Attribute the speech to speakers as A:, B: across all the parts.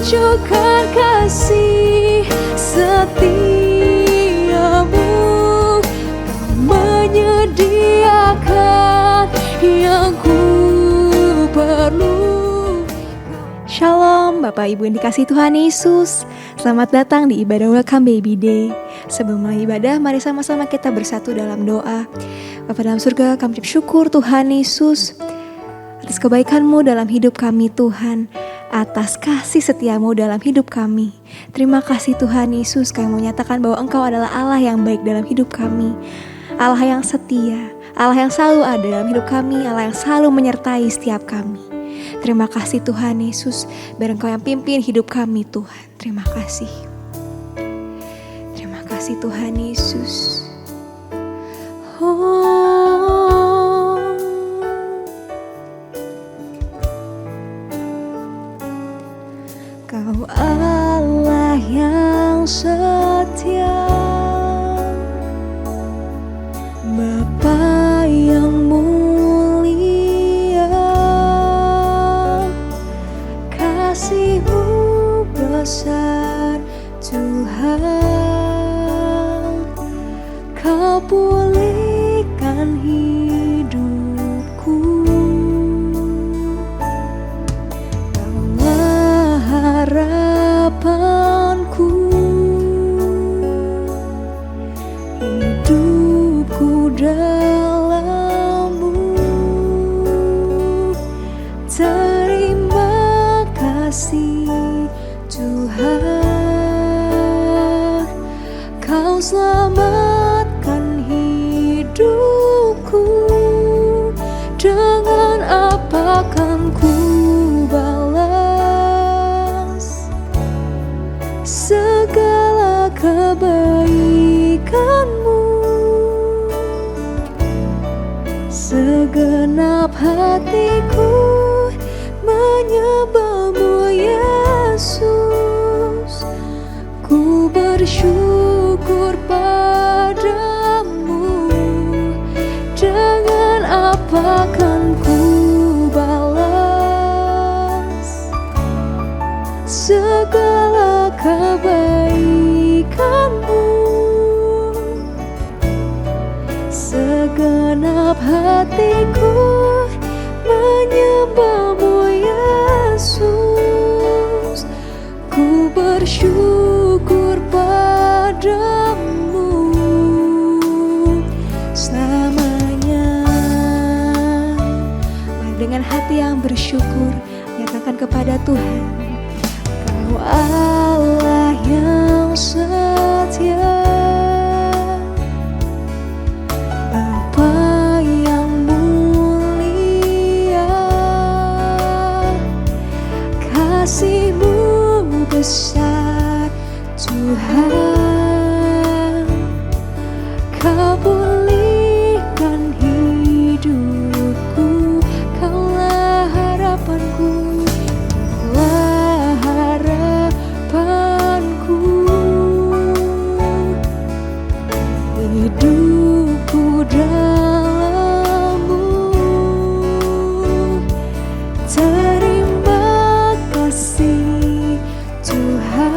A: tunjukkan kasih setiamu, menyediakan yang ku perlu.
B: Shalom Bapak Ibu yang dikasihi Tuhan Yesus. Selamat datang di ibadah Welcome Baby Day. Sebelum mulai ibadah, mari sama-sama kita bersatu dalam doa. Bapa dalam surga, kami bersyukur Tuhan Yesus atas kebaikan-Mu dalam hidup kami Tuhan, atas kasih setia-Mu dalam hidup kami. Terima kasih Tuhan Yesus, kami menyatakan bahwa Engkau adalah Allah yang baik dalam hidup kami, Allah yang setia, Allah yang selalu ada dalam hidup kami, Allah yang selalu menyertai setiap kami. Terima kasih Tuhan Yesus, biar Engkau yang pimpin hidup kami Tuhan. Terima kasih. Terima kasih Tuhan Yesus. Kau Allah yang setia, Bapa yang mulia, kasih-Mu besar Tuhan, Kau pulihkan hidupku. Kaulah harapanku, hidupku dalam-Mu. Terima kasih Tuhan, Kau selamatkan hidupku. Dengan apa kan ku balas segala kebaikan-Mu? Segenap hatiku menyembah-Mu Yesus. Ku bersyukur padamu. Dengan apa kan ku balas segala kebaikan-Mu? Segenap hatiku menyembah-Mu Yesus. Ku bersyukur padamu selamanya. Mari dengan hati yang bersyukur nyatakan kepada Tuhan, Kau Allah yang setia, Bapa yang mulia, kasih-Mu besar Tuhan, Kau pulihkan hidupku. Kaulah harapanku, Kaulah harapanku, hidupku dalam-Mu. Terima kasih Tuhan,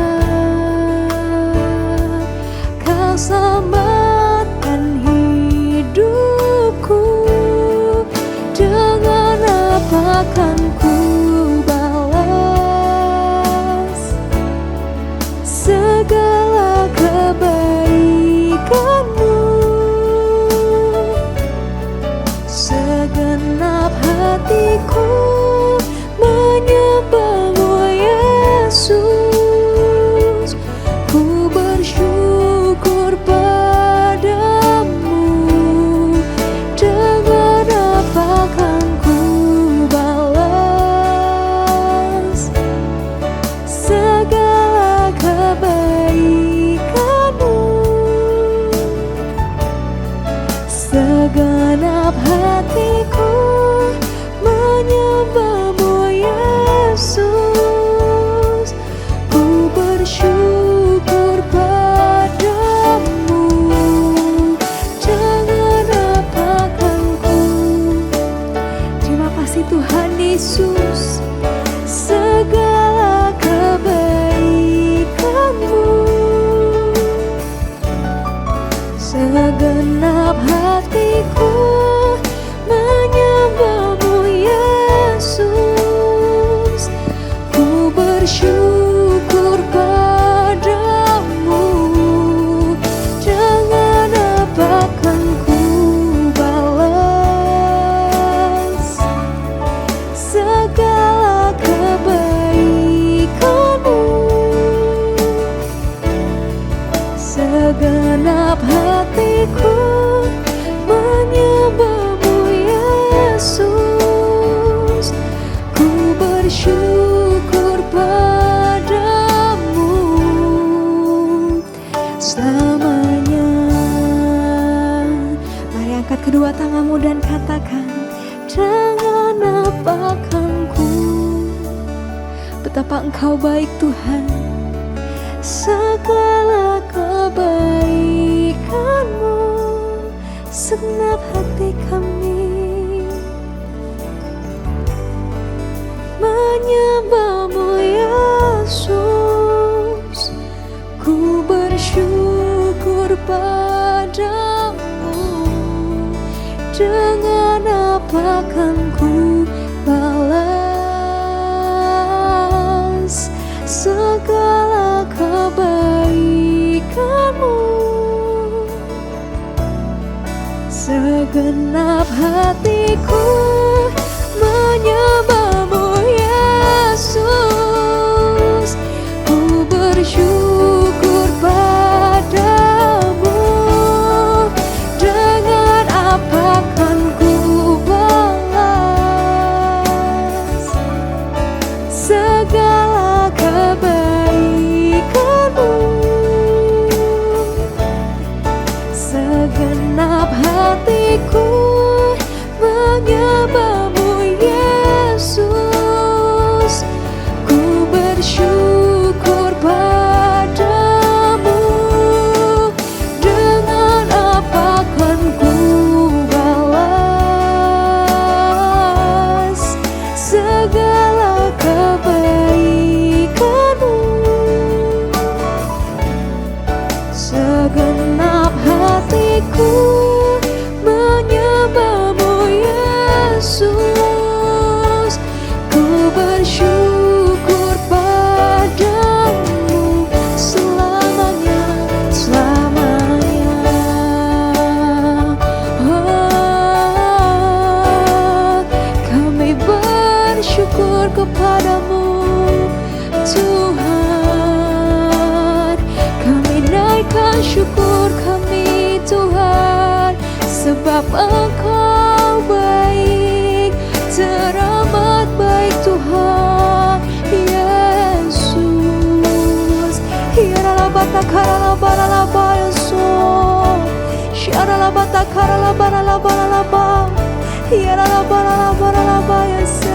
A: bersyukur padamu. Dengan apa kan ku balas segala kebaikanmu? Segenap hatiku menyembahmu Yesus. Ku bersyukur padamu selamanya. Mari angkat kedua tanganmu dan katakan, dengan apa kan ku, betapa Engkau baik Tuhan. Segala kebaikanmu segenap hati kami menyembahmu Yesus. Ku bersyukur padamu. Dengan apa kan ku balas segala kebaikanmu? Segenap hatiku menyembahmu Yesus. Ku bersyukur padamu. Dengan apa kan ku balas segala kebaikanmu? Segenap hatiku menyembahmu Yesus. Ku bersyukur padamu. Dengan apa kan ku balas segala kebaikanmu? Segenap hatiku menyembahmu Yesus. Ku bersyukur padamu selamanya, selamanya. Oh, kami bersyukur kepadamu Tuhan. Kami naikkan syukur kami Tuhan, sebab Engkau baik, teramat baik Tuhan Yesus. Hiarala batakara barala Yesus. Hiarala batakara barala barala. Hiarala barala Yesus.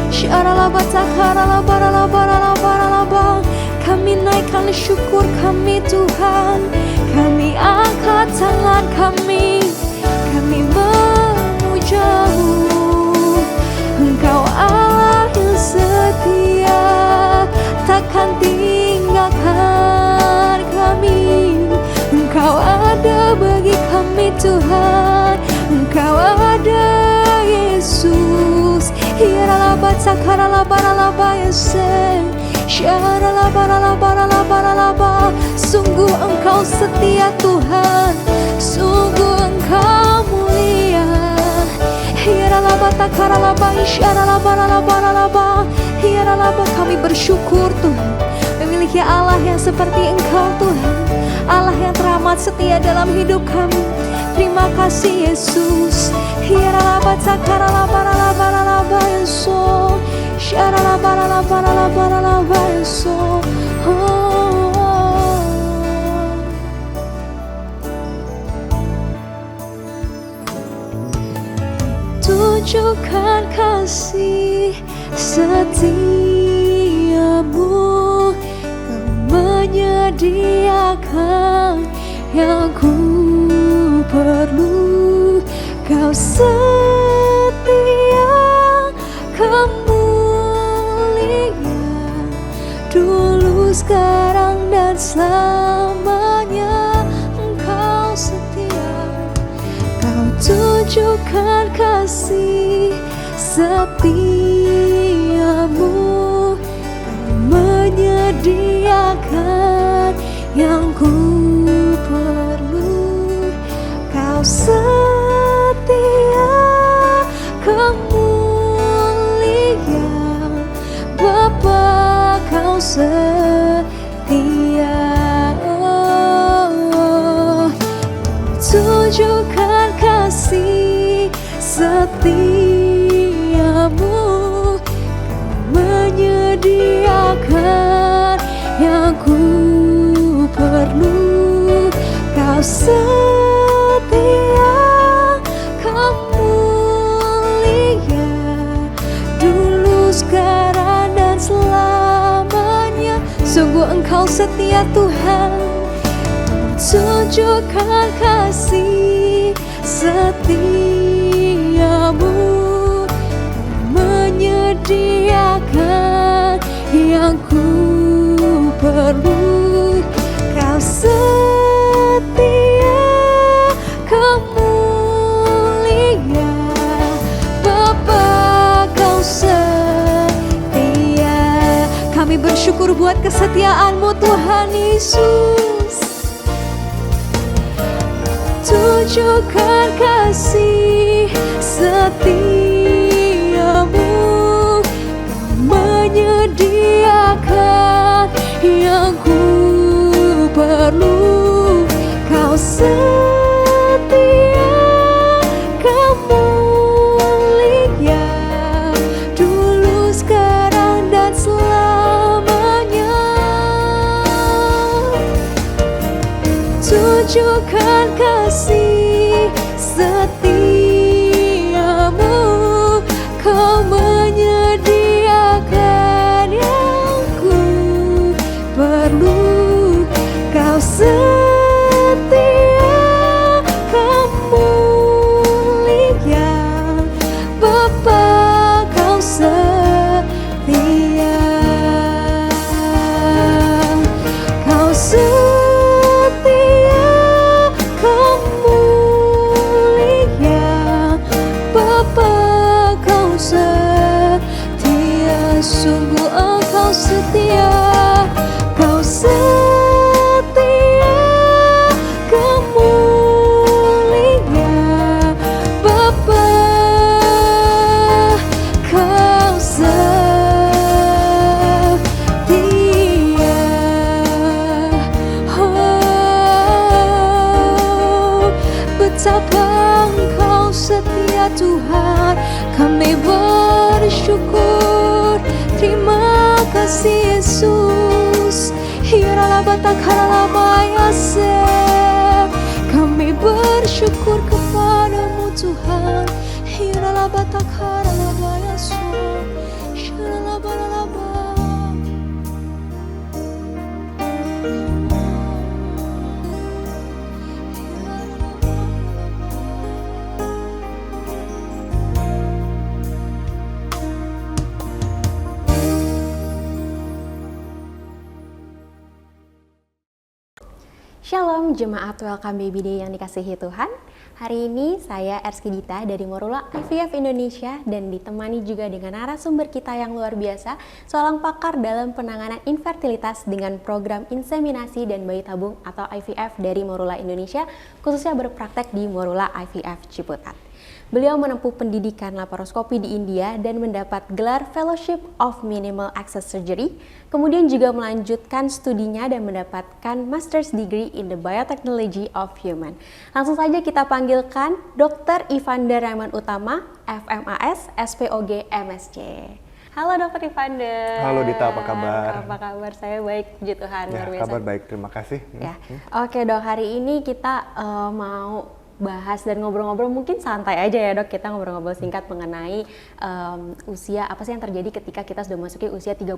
A: Hiarala batakara barala barala. Kami naikkan syukur kami Tuhan. Kami angkat tangan kami memujamu. Engkau Allah yang setia, takkan tinggalkan kami. Engkau ada bagi kami Tuhan. Engkau ada Yesus. Hiarala batakara barala Yesus. Sungguh Engkau setia Tuhan, sungguh Engkau mulia. Kami bersyukur Tuhan memiliki Allah yang seperti Engkau Tuhan, Allah yang teramat setia dalam hidup kami. Terima kasih Yesus. Tunjukkan kasih setiamu. Kau menyediakan yang ku perlu. Kau setia, Kau mulia, dulu, sekarang, dan selamanya. Engkau setia. Kau tunjukkan kasih setiamu, Kau menyediakan yang ku perlu. Kau setia, Kau mulia, Bapa, Kau setia. Tunjukkan kasih setiamu, Kau menyediakan yang ku perlu. Kau setia, Kau mulia, dulu, sekarang, dan selamanya. Sungguh Engkau setia Tuhan. Tunjukkan kasih setiamu, Kau menyediakan yang ku perlu. Kau setia, Kau mulia, Bapa, Kau setia. Kami bersyukur buat kesetiaan-Mu Tuhan Yesus. Tunjukkan kasih setiamu, Kau menyediakan yang ku perlu. Kau setia, Kau mulia, dulu, sekarang, dan selamanya. Tunjukkan kasih setiamu, Kau menyediakan yang ku perlu. Kau setia, Kau mulia, Bapa, Kau setia. Kau setia, Kau mulia, Bapa, Kau setia. Sungguh Engkau setia. Kau setia, Kau mulia, Bapa, Kau setia. Oh, betapa Engkau setia Tuhan. Kami bersyukur. Terima kasih Yesus. Kami bersyukur kepadamu Tuhan.
C: Shalom Jemaat Welcome Baby Day yang dikasihi Tuhan. Hari ini saya Erski Dita dari Morula IVF Indonesia dan ditemani juga dengan narasumber kita yang luar biasa, seorang pakar dalam penanganan infertilitas dengan program inseminasi dan bayi tabung atau IVF dari Morula Indonesia, khususnya berpraktek di Morula IVF Ciputat. Beliau menempuh pendidikan laparoskopi di India dan mendapat gelar Fellowship of Minimal Access Surgery, kemudian juga melanjutkan studinya dan mendapatkan Master's Degree in the Biotechnology of Human. Langsung saja kita panggilkan Dr. Ivanda Rahman Utama, FMAS, SPOG, MSc. Halo Dr. Ivanda.
D: Halo Dita, apa kabar?
C: Apa kabar? Saya baik, puji Tuhan.
D: Ya,
C: luar biasa.
D: kabar baik, terima kasih.
C: Ya. Oke Dok, hari ini kita mau bahas dan ngobrol-ngobrol mungkin santai aja ya Dok, kita ngobrol-ngobrol singkat mengenai usia, apa sih yang terjadi ketika kita sudah masuki usia 35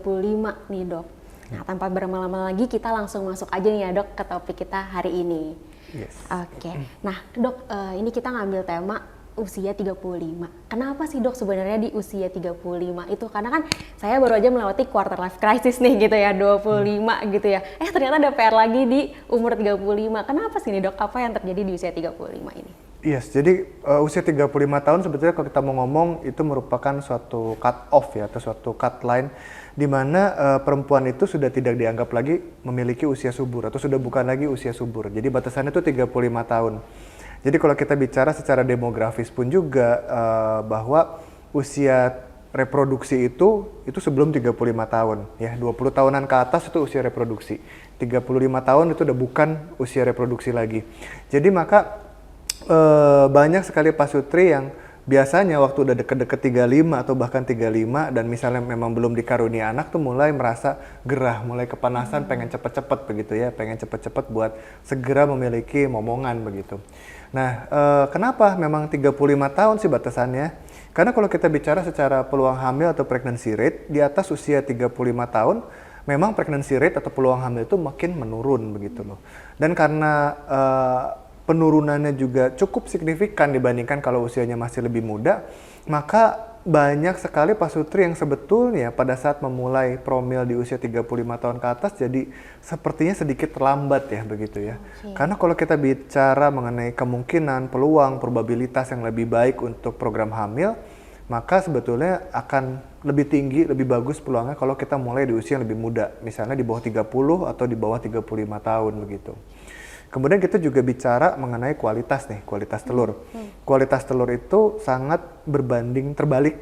C: nih Dok. Nah, tanpa berlama-lama lagi kita langsung masuk aja nih ya Dok ke topik kita hari ini.
D: Yes.
C: Oke. Nah Dok, ini kita ngambil tema usia 35. Kenapa sih Dok sebenarnya di usia 35 itu? Karena kan saya baru aja melewati quarter life crisis nih gitu ya, 25 gitu ya. Ternyata ada PR lagi di umur 35. Kenapa sih nih Dok? Apa yang terjadi di usia 35 ini?
D: Yes, jadi usia 35 tahun sebetulnya kalau kita mau ngomong itu merupakan suatu cut off ya, atau suatu cut line di mana perempuan itu sudah tidak dianggap lagi memiliki usia subur atau sudah bukan lagi usia subur. Jadi batasannya itu 35 tahun. Jadi kalau kita bicara secara demografis pun juga bahwa usia reproduksi itu sebelum 35 tahun ya, 20 tahunan ke atas itu usia reproduksi. 35 tahun itu udah bukan usia reproduksi lagi. Jadi maka banyak sekali pasutri yang biasanya waktu udah deket-deket 35 atau bahkan 35 dan misalnya memang belum dikarunia anak tuh mulai merasa gerah, mulai kepanasan, pengen cepet-cepet begitu ya, pengen cepet-cepet buat segera memiliki momongan begitu. Nah, kenapa memang 35 tahun sih batasannya? Karena kalau kita bicara secara peluang hamil atau pregnancy rate di atas usia 35 tahun, memang pregnancy rate atau peluang hamil itu makin menurun begitu loh. Dan karena penurunannya juga cukup signifikan dibandingkan kalau usianya masih lebih muda, maka banyak sekali pasutri yang sebetulnya pada saat memulai promil di usia 35 tahun ke atas jadi sepertinya sedikit terlambat ya begitu ya. Karena kalau kita bicara mengenai kemungkinan, peluang, probabilitas yang lebih baik untuk program hamil, maka sebetulnya akan lebih tinggi, lebih bagus peluangnya kalau kita mulai di usia yang lebih muda, misalnya di bawah 30 atau di bawah 35 tahun begitu. Kemudian kita juga bicara mengenai kualitas nih, kualitas telur. Kualitas telur itu sangat berbanding terbalik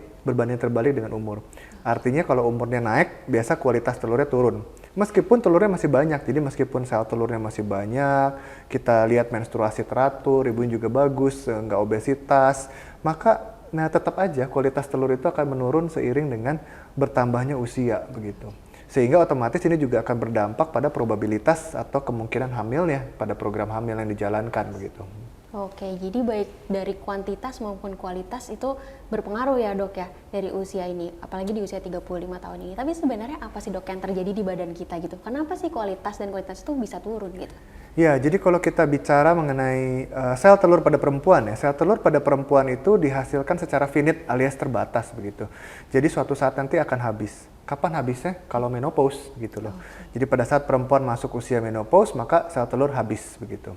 D: dengan umur. Artinya kalau umurnya naik, biasa kualitas telurnya turun. Meskipun telurnya masih banyak, jadi meskipun sel telurnya masih banyak, kita lihat menstruasi teratur, ibunya juga bagus, nggak obesitas, maka tetap aja kualitas telur itu akan menurun seiring dengan bertambahnya usia begitu. Sehingga otomatis ini juga akan berdampak pada probabilitas atau kemungkinan hamilnya pada program hamil yang dijalankan begitu.
C: Oke, jadi baik dari kuantitas maupun kualitas itu berpengaruh ya dok ya dari usia ini, apalagi di usia 35 tahun ini. Tapi sebenarnya apa sih dok yang terjadi di badan kita gitu? Kenapa sih kualitas dan kualitas itu bisa turun gitu?
D: Ya, jadi kalau kita bicara mengenai sel telur pada perempuan ya, sel telur pada perempuan itu dihasilkan secara finite alias terbatas begitu. Jadi suatu saat nanti akan habis. Kapan habisnya? Kalau menopause gitu loh. Jadi pada saat perempuan masuk usia menopause, maka sel telur habis begitu.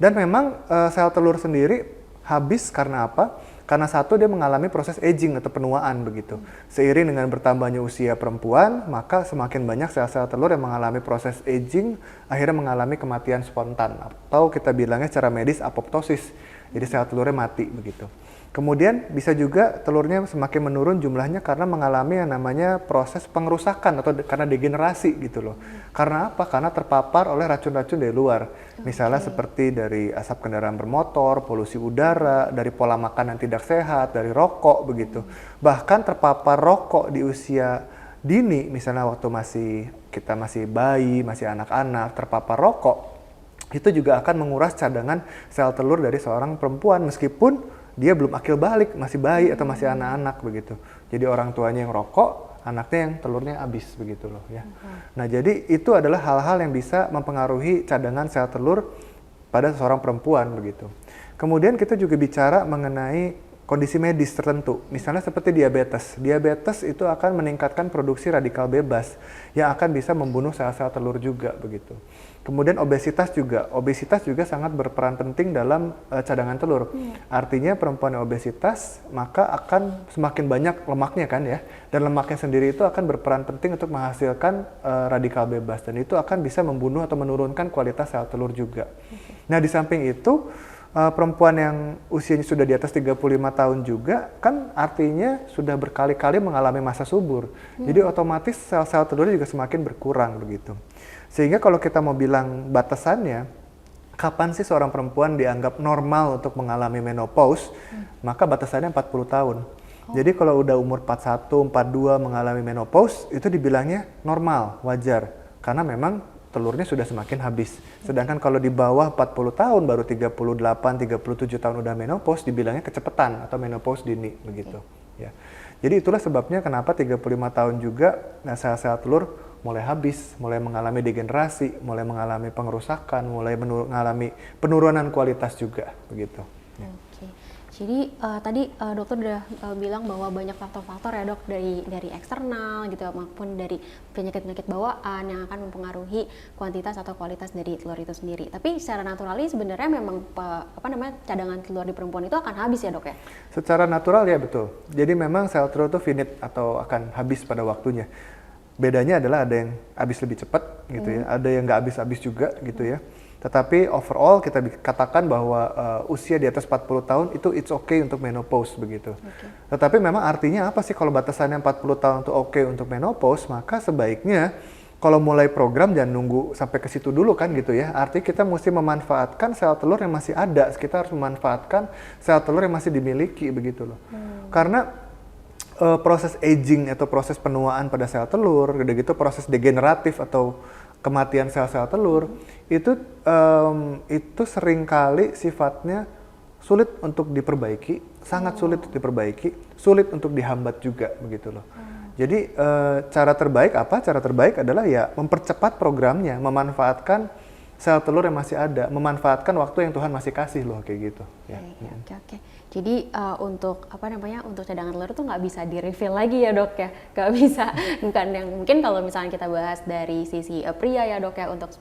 D: Dan memang sel telur sendiri habis karena apa? Karena satu, dia mengalami proses aging atau penuaan begitu. Seiring dengan bertambahnya usia perempuan, maka semakin banyak sel-sel telur yang mengalami proses aging, akhirnya mengalami kematian spontan atau kita bilangnya secara medis apoptosis. Jadi sel telurnya mati begitu. Kemudian bisa juga telurnya semakin menurun jumlahnya karena mengalami yang namanya proses pengerusakan atau karena degenerasi gitu loh. Karena apa? Karena terpapar oleh racun-racun dari luar. Misalnya seperti dari asap kendaraan bermotor, polusi udara, dari pola makan yang tidak sehat, dari rokok begitu. Bahkan terpapar rokok di usia dini, misalnya waktu kita masih bayi, masih anak-anak, terpapar rokok, itu juga akan menguras cadangan sel telur dari seorang perempuan meskipun dia belum akil balik, masih bayi atau masih anak-anak begitu. Jadi orang tuanya yang rokok, anaknya yang telurnya habis begitu loh ya. Nah, jadi itu adalah hal-hal yang bisa mempengaruhi cadangan sel telur pada seorang perempuan begitu. Kemudian kita juga bicara mengenai kondisi medis tertentu, misalnya seperti diabetes. Diabetes itu akan meningkatkan produksi radikal bebas yang akan bisa membunuh sel-sel telur juga begitu. Kemudian obesitas juga sangat berperan penting dalam cadangan telur. Artinya perempuan yang obesitas maka akan semakin banyak lemaknya kan ya, dan lemaknya sendiri itu akan berperan penting untuk menghasilkan radikal bebas dan itu akan bisa membunuh atau menurunkan kualitas sel telur juga. Nah, di samping itu perempuan yang usianya sudah di atas 35 tahun juga kan artinya sudah berkali-kali mengalami masa subur. Jadi otomatis sel-sel telurnya juga semakin berkurang begitu. Sehingga kalau kita mau bilang batasannya, kapan sih seorang perempuan dianggap normal untuk mengalami menopause, maka batasannya 40 tahun. Jadi kalau udah umur 41, 42 mengalami menopause, itu dibilangnya normal, wajar. Karena memang telurnya sudah semakin habis. Sedangkan kalau di bawah 40 tahun, baru 38, 37 tahun udah menopause, dibilangnya kecepatan atau menopause dini begitu. Ya. Jadi itulah sebabnya kenapa 35 tahun juga sel-sel telur mulai habis, mulai mengalami degenerasi, mulai mengalami pengerusakan, mulai mengalami penurunan kualitas juga begitu. Ya.
C: Oke. Jadi tadi dokter udah bilang bahwa banyak faktor-faktor ya dok, dari eksternal gitu maupun dari penyakit-penyakit bawaan yang akan mempengaruhi kuantitas atau kualitas dari telur itu sendiri. Tapi secara naturali sebenarnya memang cadangan telur di perempuan itu akan habis ya dok ya?
D: Secara natural ya betul. Jadi memang sel telur itu finite atau akan habis pada waktunya. Bedanya adalah ada yang habis lebih cepat gitu ya, ada yang nggak habis-habis juga gitu ya. Tetapi overall kita katakan bahwa usia di atas 40 tahun itu it's okay untuk menopause begitu. Tetapi memang artinya apa sih kalau batasannya 40 tahun itu okay untuk menopause, maka sebaiknya kalau mulai program jangan nunggu sampai ke situ dulu kan gitu ya. Artinya kita mesti memanfaatkan sel telur yang masih ada, kita harus memanfaatkan sel telur yang masih dimiliki begitu loh. Karena proses aging atau proses penuaan pada sel telur, gitu proses degeneratif atau kematian sel-sel telur itu seringkali sifatnya sulit untuk diperbaiki, sangat sulit untuk diperbaiki, sulit untuk dihambat juga begitu loh. Jadi cara terbaik apa? Cara terbaik adalah ya mempercepat programnya, memanfaatkan sel telur yang masih ada, memanfaatkan waktu yang Tuhan masih kasih loh kayak gitu. Ya.
C: Oke. Jadi untuk untuk cadangan telur itu nggak bisa di refill lagi ya dok ya, nggak bisa. Bukan yang mungkin kalau misalnya kita bahas dari sisi pria ya dok ya, untuk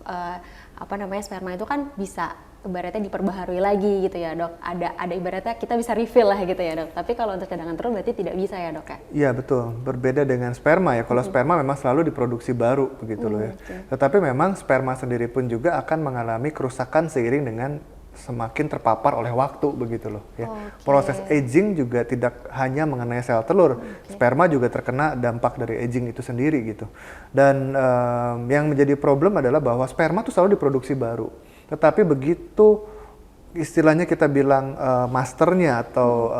C: sperma itu kan bisa ibaratnya diperbaharui lagi gitu ya dok. Ada ibaratnya kita bisa refill lah gitu ya dok. Tapi kalau untuk cadangan telur berarti tidak bisa ya dok ya? Iya
D: betul, berbeda dengan sperma ya. Kalau sperma memang selalu diproduksi baru begitu loh ya. Tetapi memang sperma sendiri pun juga akan mengalami kerusakan seiring dengan semakin terpapar oleh waktu begitu loh ya. Proses aging juga tidak hanya mengenai sel telur, sperma juga terkena dampak dari aging itu sendiri gitu. Dan yang menjadi problem adalah bahwa sperma itu selalu diproduksi baru. Tetapi begitu istilahnya kita bilang masternya atau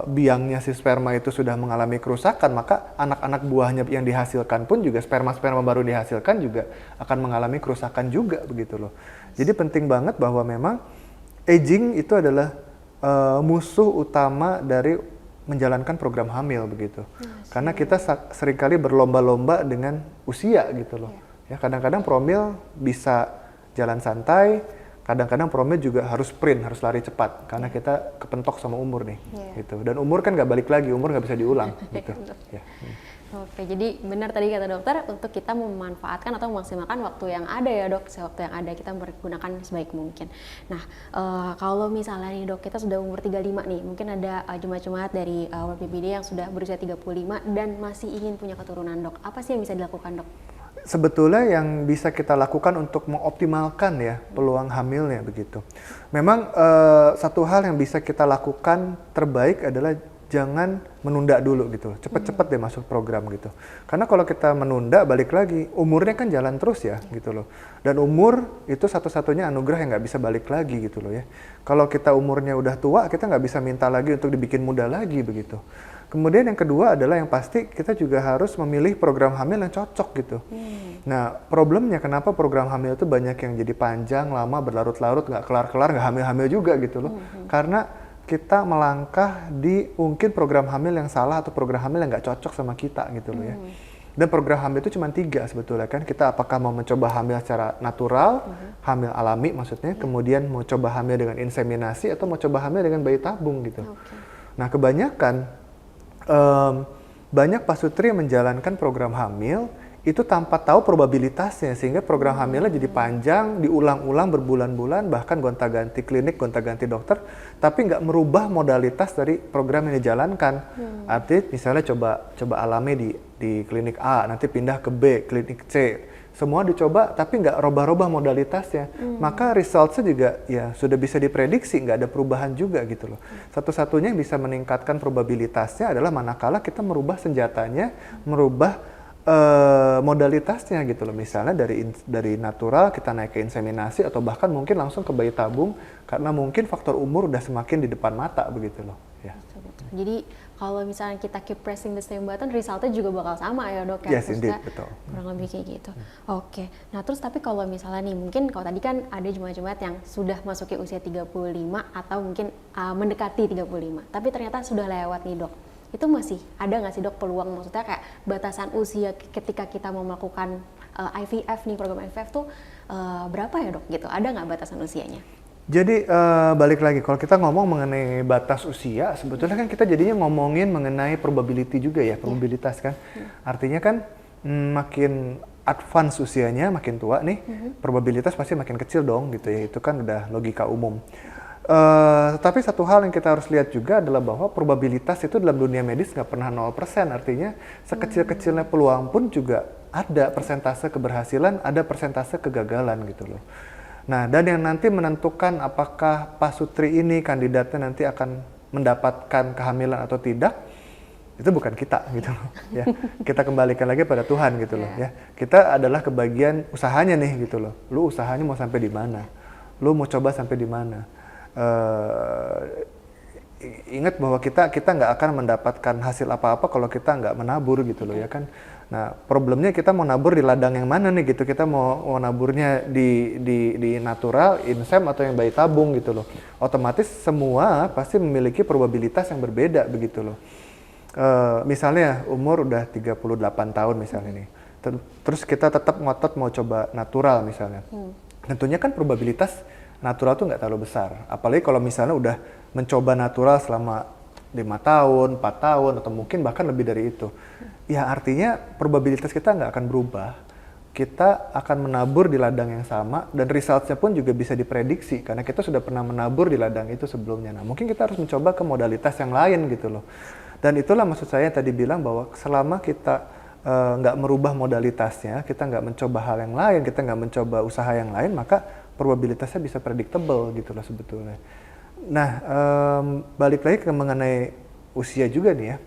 D: biangnya si sperma itu sudah mengalami kerusakan, maka anak-anak buahnya yang dihasilkan pun juga sperma-sperma baru dihasilkan juga akan mengalami kerusakan juga begitu loh. Jadi penting banget bahwa memang aging itu adalah musuh utama dari menjalankan program hamil begitu. Karena kita seringkali berlomba-lomba dengan usia gitu loh. Ya kadang-kadang promil bisa jalan santai, kadang-kadang promil juga harus sprint, harus lari cepat karena kita kepentok sama umur nih gitu. Dan umur kan nggak balik lagi, umur nggak bisa diulang gitu.
C: Oke, jadi benar tadi kata dokter, untuk kita memanfaatkan atau memaksimalkan waktu yang ada ya dok, waktu yang ada kita menggunakan sebaik mungkin. Nah, kalau misalnya nih dok, kita sudah umur 35 nih, mungkin ada jemaat-jemaat dari World PBD yang sudah berusia 35 dan masih ingin punya keturunan dok. Apa sih yang bisa dilakukan dok?
D: Sebetulnya yang bisa kita lakukan untuk mengoptimalkan ya peluang hamilnya begitu. Memang satu hal yang bisa kita lakukan terbaik adalah jangan menunda dulu gitu, cepet-cepet deh masuk program gitu. Karena kalau kita menunda, balik lagi, umurnya kan jalan terus ya gitu loh. Dan umur itu satu-satunya anugerah yang nggak bisa balik lagi gitu loh ya. Kalau kita umurnya udah tua, kita nggak bisa minta lagi untuk dibikin muda lagi begitu. Kemudian yang kedua adalah yang pasti kita juga harus memilih program hamil yang cocok gitu. Nah problemnya kenapa program hamil itu banyak yang jadi panjang, lama, berlarut-larut, nggak kelar-kelar, nggak hamil-hamil juga gitu loh. Karena kita melangkah di mungkin program hamil yang salah atau program hamil yang nggak cocok sama kita gitu loh ya. Dan program hamil itu cuma 3 sebetulnya kan. Kita apakah mau mencoba hamil secara natural, hamil alami maksudnya, kemudian mau coba hamil dengan inseminasi atau mau coba hamil dengan bayi tabung gitu. Nah kebanyakan banyak pasutri yang menjalankan program hamil itu tanpa tahu probabilitasnya, sehingga program hamilnya jadi panjang, diulang-ulang berbulan-bulan, bahkan gonta-ganti klinik, gonta-ganti dokter, tapi nggak merubah modalitas dari program yang dijalankan. Artinya misalnya coba alami di klinik A, nanti pindah ke B, klinik C, semua dicoba tapi nggak robah-robah modalitasnya, maka resultnya juga ya sudah bisa diprediksi, nggak ada perubahan juga gitu loh. Satu-satunya yang bisa meningkatkan probabilitasnya adalah manakala kita merubah senjatanya, merubah modalitasnya gitu loh. Misalnya dari natural kita naik ke inseminasi atau bahkan mungkin langsung ke bayi tabung karena mungkin faktor umur udah semakin di depan mata begitu loh ya.
C: Jadi kalau misalnya kita keep pressing the same button, resultnya juga bakal sama ya dok ya?
D: Yes indeed, betul.
C: Kurang lebih kayak gitu. Oke, nah terus tapi kalau misalnya nih, mungkin kalau tadi kan ada jemaat-jemaat yang sudah masuki usia 35 atau mungkin mendekati 35, tapi ternyata sudah lewat nih dok. Itu masih ada nggak sih dok peluang, maksudnya kayak batasan usia ketika kita mau melakukan IVF nih, program IVF tuh berapa ya dok gitu, ada nggak batasan usianya?
D: Jadi balik lagi, kalau kita ngomong mengenai batas usia, sebetulnya kan kita jadinya ngomongin mengenai probability juga ya, probabilitas kan. Artinya kan makin advance usianya, makin tua nih, probabilitas pasti makin kecil dong gitu ya. Itu kan udah logika umum. Tapi satu hal yang kita harus lihat juga adalah bahwa probabilitas itu dalam dunia medis nggak pernah 0%. Artinya sekecil-kecilnya peluang pun juga ada persentase keberhasilan, ada persentase kegagalan gitu loh. Nah, dan yang nanti menentukan apakah Pak Sutri ini kandidatnya nanti akan mendapatkan kehamilan atau tidak, itu bukan kita gitu loh ya. Kita kembalikan lagi pada Tuhan gitu loh ya. Kita adalah kebagian usahanya nih gitu loh. Lu usahanya mau sampai di mana? Lu mau coba sampai di mana? Ingat bahwa kita nggak akan mendapatkan hasil apa-apa kalau kita nggak menabur gitu loh ya kan. Nah, problemnya kita mau nabur di ladang yang mana nih gitu. Kita mau naburnya di natural, insem atau yang bayi tabung gitu loh. Otomatis semua pasti memiliki probabilitas yang berbeda begitu loh. Misalnya umur udah 38 tahun misalnya nih. Terus kita tetap ngotot mau coba natural misalnya. Tentunya kan probabilitas natural tuh nggak terlalu besar. Apalagi kalau misalnya udah mencoba natural selama 5 tahun, 4 tahun, atau mungkin bahkan lebih dari itu. Ya artinya probabilitas kita nggak akan berubah. Kita akan menabur di ladang yang sama, dan resultnya pun juga bisa diprediksi, karena kita sudah pernah menabur di ladang itu sebelumnya. Nah mungkin kita harus mencoba ke modalitas yang lain gitu loh. Dan itulah maksud saya tadi bilang bahwa selama kita nggak merubah modalitasnya, kita nggak mencoba hal yang lain, kita nggak mencoba usaha yang lain, maka probabilitasnya bisa predictable gitu loh sebetulnya. Nah, balik lagi ke mengenai usia juga nih ya.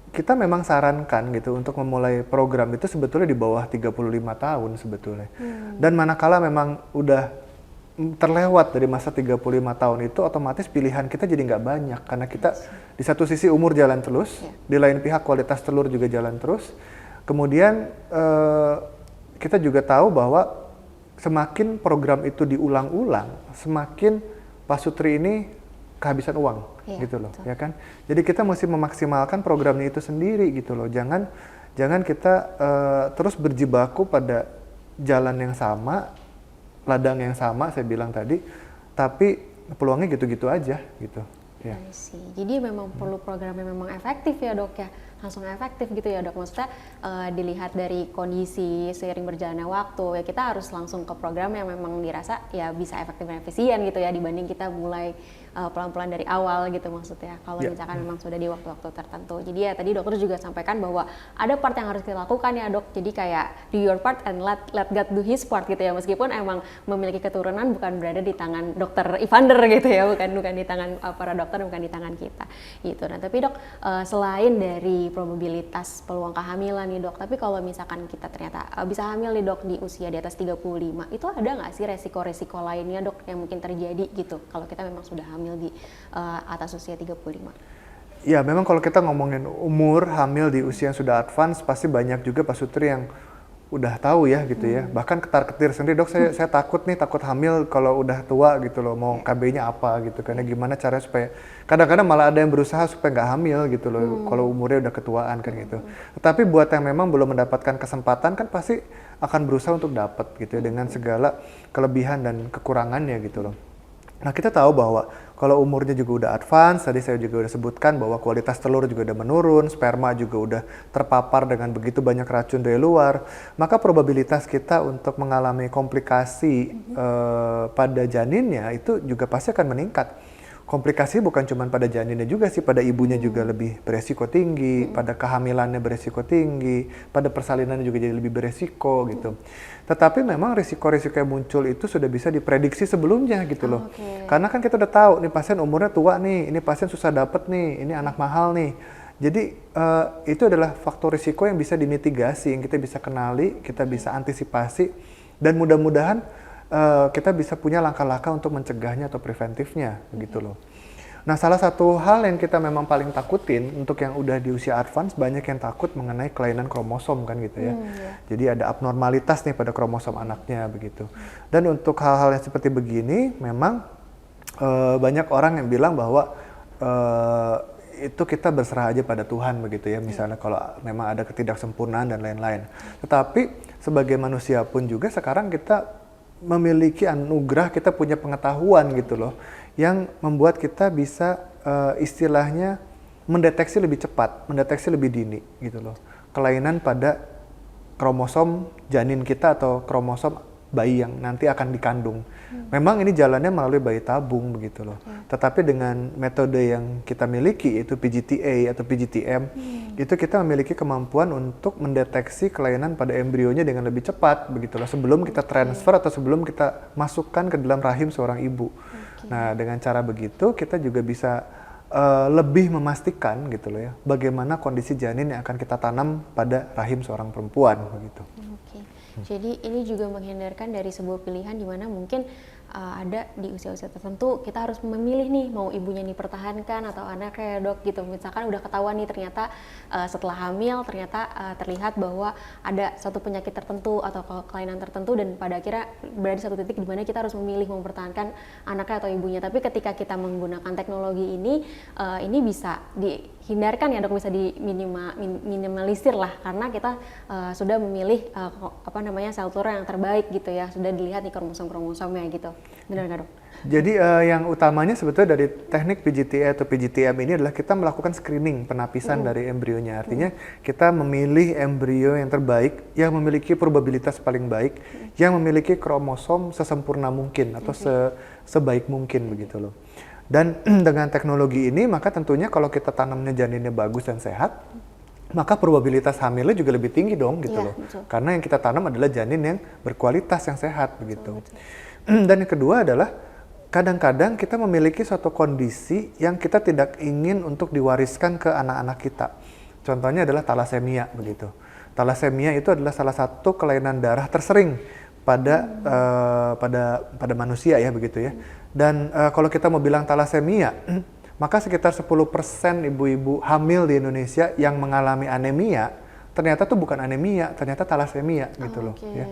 D: Kita memang sarankan gitu untuk memulai program itu sebetulnya di bawah 35 tahun sebetulnya. Dan manakala memang udah terlewat dari masa 35 tahun itu, otomatis pilihan kita jadi nggak banyak. Karena kita di satu sisi umur jalan terus, di lain pihak kualitas telur juga jalan terus. Kemudian kita juga tahu bahwa semakin program itu diulang-ulang, semakin Pak Sutri ini kehabisan uang, gitu loh, ya kan? Jadi kita mesti memaksimalkan programnya itu sendiri, gitu loh. Jangan kita terus berjibaku pada jalan yang sama, ladang yang sama, saya bilang tadi, tapi peluangnya gitu-gitu aja, gitu. Ya.
C: Jadi memang perlu program yang memang efektif ya dok ya, langsung efektif gitu ya dok. Maksudnya dilihat dari kondisi seiring berjalannya waktu ya, kita harus langsung ke program yang memang dirasa ya bisa efektif dan efisien gitu ya, dibanding kita mulai pelan-pelan dari awal gitu maksudnya. Kalau misalkan memang sudah di waktu-waktu tertentu. Jadi ya tadi dokter juga sampaikan bahwa ada part yang harus kita lakukan ya dok. Jadi kayak do your part and let God do his part gitu ya. Meskipun emang memiliki keturunan bukan berada di tangan dokter Evander gitu ya, bukan di tangan para dokter, bukan di tangan kita gitu. Nah tapi dok, selain dari probabilitas peluang kehamilan nih dok, tapi kalau misalkan kita ternyata bisa hamil nih dok di usia di atas 35, itu ada nggak sih resiko-resiko lainnya dok yang mungkin terjadi gitu kalau kita memang sudah hamil di atas usia 35?
D: Ya memang kalau kita ngomongin umur hamil di usia yang sudah advance, pasti banyak juga Pak Sutri yang udah tahu ya gitu ya. Bahkan ketar-ketir sendiri, dok saya takut hamil kalau udah tua gitu loh, mau KB-nya apa gitu. Karena gimana caranya supaya, kadang-kadang malah ada yang berusaha supaya nggak hamil gitu loh, kalau umurnya udah ketuaan kan gitu. Tetapi buat yang memang belum mendapatkan kesempatan kan pasti akan berusaha untuk dapat gitu ya, dengan segala kelebihan dan kekurangannya gitu loh. Nah kita tahu bahwa kalau umurnya juga udah advance, tadi saya juga udah sebutkan bahwa kualitas telur juga udah menurun, sperma juga udah terpapar dengan begitu banyak racun dari luar, maka probabilitas kita untuk mengalami komplikasi pada janinnya itu juga pasti akan meningkat. Komplikasi bukan cuma pada janinnya juga sih, pada ibunya juga lebih beresiko tinggi, pada kehamilannya beresiko tinggi, pada persalinannya juga jadi lebih beresiko gitu. Tetapi memang risiko-risiko yang muncul itu sudah bisa diprediksi sebelumnya gitu loh. Karena kan kita udah tahu nih pasien umurnya tua nih, ini pasien susah dapet nih, ini anak mahal nih. Jadi itu adalah faktor risiko yang bisa dimitigasi, yang kita bisa kenali, kita bisa antisipasi, dan mudah-mudahan kita bisa punya langkah-langkah untuk mencegahnya atau preventifnya gitu loh. Nah salah satu hal yang kita memang paling takutin untuk yang udah di usia advance, banyak yang takut mengenai kelainan kromosom kan gitu ya. Jadi ada abnormalitas nih pada kromosom anaknya begitu. Dan untuk hal-hal yang seperti begini memang banyak orang yang bilang bahwa itu kita berserah aja pada Tuhan begitu ya, misalnya kalau memang ada ketidaksempurnaan dan lain-lain. Tetapi sebagai manusia pun juga sekarang kita memiliki anugerah, kita punya pengetahuan gitu loh, yang membuat kita bisa istilahnya mendeteksi lebih cepat, mendeteksi lebih dini gitu loh, kelainan pada kromosom janin kita atau kromosom bayi yang nanti akan dikandung. Memang ini jalannya melalui bayi tabung begitu loh. Tetapi dengan metode yang kita miliki, yaitu PGT-A atau PGT-M, itu kita memiliki kemampuan untuk mendeteksi kelainan pada embrionya dengan lebih cepat begitu loh, sebelum kita transfer atau sebelum kita masukkan ke dalam rahim seorang ibu. Nah, dengan cara begitu kita juga bisa lebih memastikan gitu loh ya, bagaimana kondisi janin yang akan kita tanam pada rahim seorang perempuan begitu.
C: Oke. Jadi ini juga menghindarkan dari sebuah pilihan di mana mungkin ada di usia-usia tertentu kita harus memilih nih mau ibunya dipertahankan atau anaknya dok gitu. Misalkan udah ketahuan nih ternyata setelah hamil ternyata terlihat bahwa ada satu penyakit tertentu atau kelainan tertentu dan pada akhirnya berada di satu titik di mana kita harus memilih mempertahankan anaknya atau ibunya. Tapi ketika kita menggunakan teknologi ini bisa dihindarkan ya dok, bisa minimalisir lah karena kita sudah memilih sel telur yang terbaik gitu ya, sudah dilihat nih kromosom-kromosomnya gitu. Benar nggak dok?
D: Jadi yang utamanya sebetulnya dari teknik PGT-A atau PGT-M ini adalah kita melakukan screening penapisan dari embrionya. Artinya kita memilih embrio yang terbaik, yang memiliki probabilitas paling baik, yang memiliki kromosom sesempurna mungkin atau sebaik mungkin begitu loh. Dan dengan teknologi ini maka tentunya kalau kita tanamnya janinnya bagus dan sehat, maka probabilitas hamilnya juga lebih tinggi dong gitu loh.
C: Betul.
D: Karena yang kita tanam adalah janin yang berkualitas, yang sehat begitu. Dan yang kedua adalah kadang-kadang kita memiliki suatu kondisi yang kita tidak ingin untuk diwariskan ke anak-anak kita. Contohnya adalah talasemia begitu. Talasemia itu adalah salah satu kelainan darah tersering pada manusia ya begitu ya. Dan kalau kita mau bilang talasemia, maka sekitar 10% ibu-ibu hamil di Indonesia yang mengalami anemia, ternyata tuh bukan anemia, ternyata talasemia gitu loh. Ya.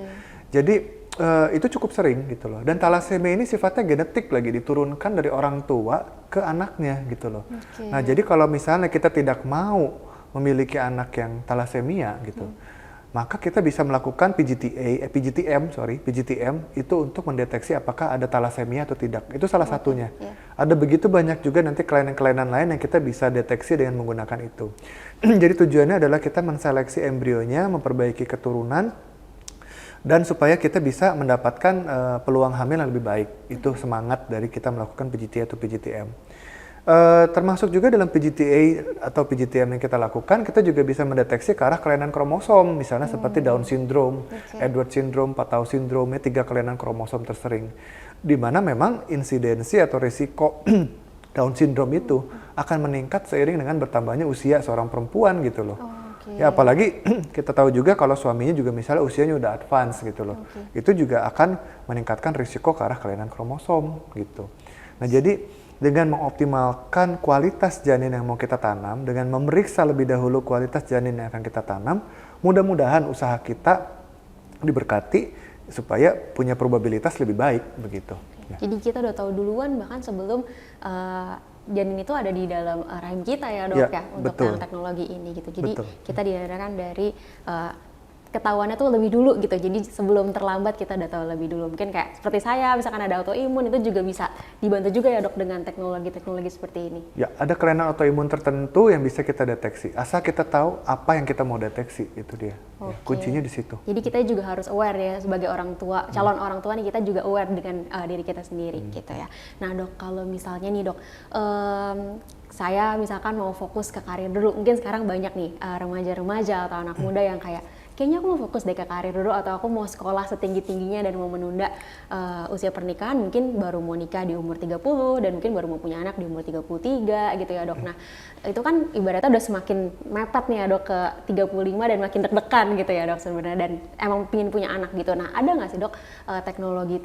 D: Jadi itu cukup sering gitu loh. Dan talasemia ini sifatnya genetik lagi, diturunkan dari orang tua ke anaknya gitu loh. Nah jadi kalau misalnya kita tidak mau memiliki anak yang talasemia gitu, maka kita bisa melakukan PGT-M itu untuk mendeteksi apakah ada talasemia atau tidak. Itu salah satunya. Ada begitu banyak juga nanti kelainan-kelainan lain yang kita bisa deteksi dengan menggunakan itu. Jadi tujuannya adalah kita menseleksi embrionya, memperbaiki keturunan, dan supaya kita bisa mendapatkan peluang hamil yang lebih baik. Itu semangat dari kita melakukan PGT atau PGT-M. Termasuk juga dalam PGT-A atau PGT-M yang kita lakukan, kita juga bisa mendeteksi ke arah kelainan kromosom, misalnya seperti Down syndrome, Edwards syndrome, Patau syndrome, 3 kelainan kromosom tersering, di mana memang insidensi atau risiko Down syndrome itu akan meningkat seiring dengan bertambahnya usia seorang perempuan gitu loh. Ya apalagi kita tahu juga kalau suaminya juga misalnya usianya udah advance gitu loh, itu juga akan meningkatkan risiko ke arah kelainan kromosom gitu. Nah jadi dengan mengoptimalkan kualitas janin yang mau kita tanam, dengan memeriksa lebih dahulu kualitas janin yang akan kita tanam, mudah-mudahan usaha kita diberkati supaya punya probabilitas lebih baik begitu. Ya.
C: Jadi kita udah tahu duluan bahkan sebelum janin itu ada di dalam rahim kita ya dok ya untuk yang teknologi ini gitu. Jadi kita diharapkan dari ketahuannya tuh lebih dulu gitu, jadi sebelum terlambat kita udah tahu lebih dulu. Mungkin kayak seperti saya, misalkan ada autoimun itu juga bisa dibantu juga ya dok dengan teknologi seperti ini. Ya,
D: ada kelainan autoimun tertentu yang bisa kita deteksi, asal kita tahu apa yang kita mau deteksi, itu dia. Ya, kuncinya di situ.
C: Jadi kita juga harus aware ya sebagai orang tua, calon orang tua nih, kita juga aware dengan diri kita sendiri gitu ya. Nah dok, kalau misalnya nih dok, saya misalkan mau fokus ke karir dulu, mungkin sekarang banyak nih remaja-remaja atau anak muda yang kayak kayaknya aku mau fokus deh ke karir dulu, atau aku mau sekolah setinggi-tingginya dan mau menunda usia pernikahan, mungkin baru mau nikah di umur 30 dan mungkin baru mau punya anak di umur 33 gitu ya dok. Nah itu kan ibaratnya udah semakin mepet nih ya dok ke 35 dan makin deg-degan gitu ya dok sebenarnya, dan emang pengen punya anak gitu. Nah ada nggak sih dok teknologi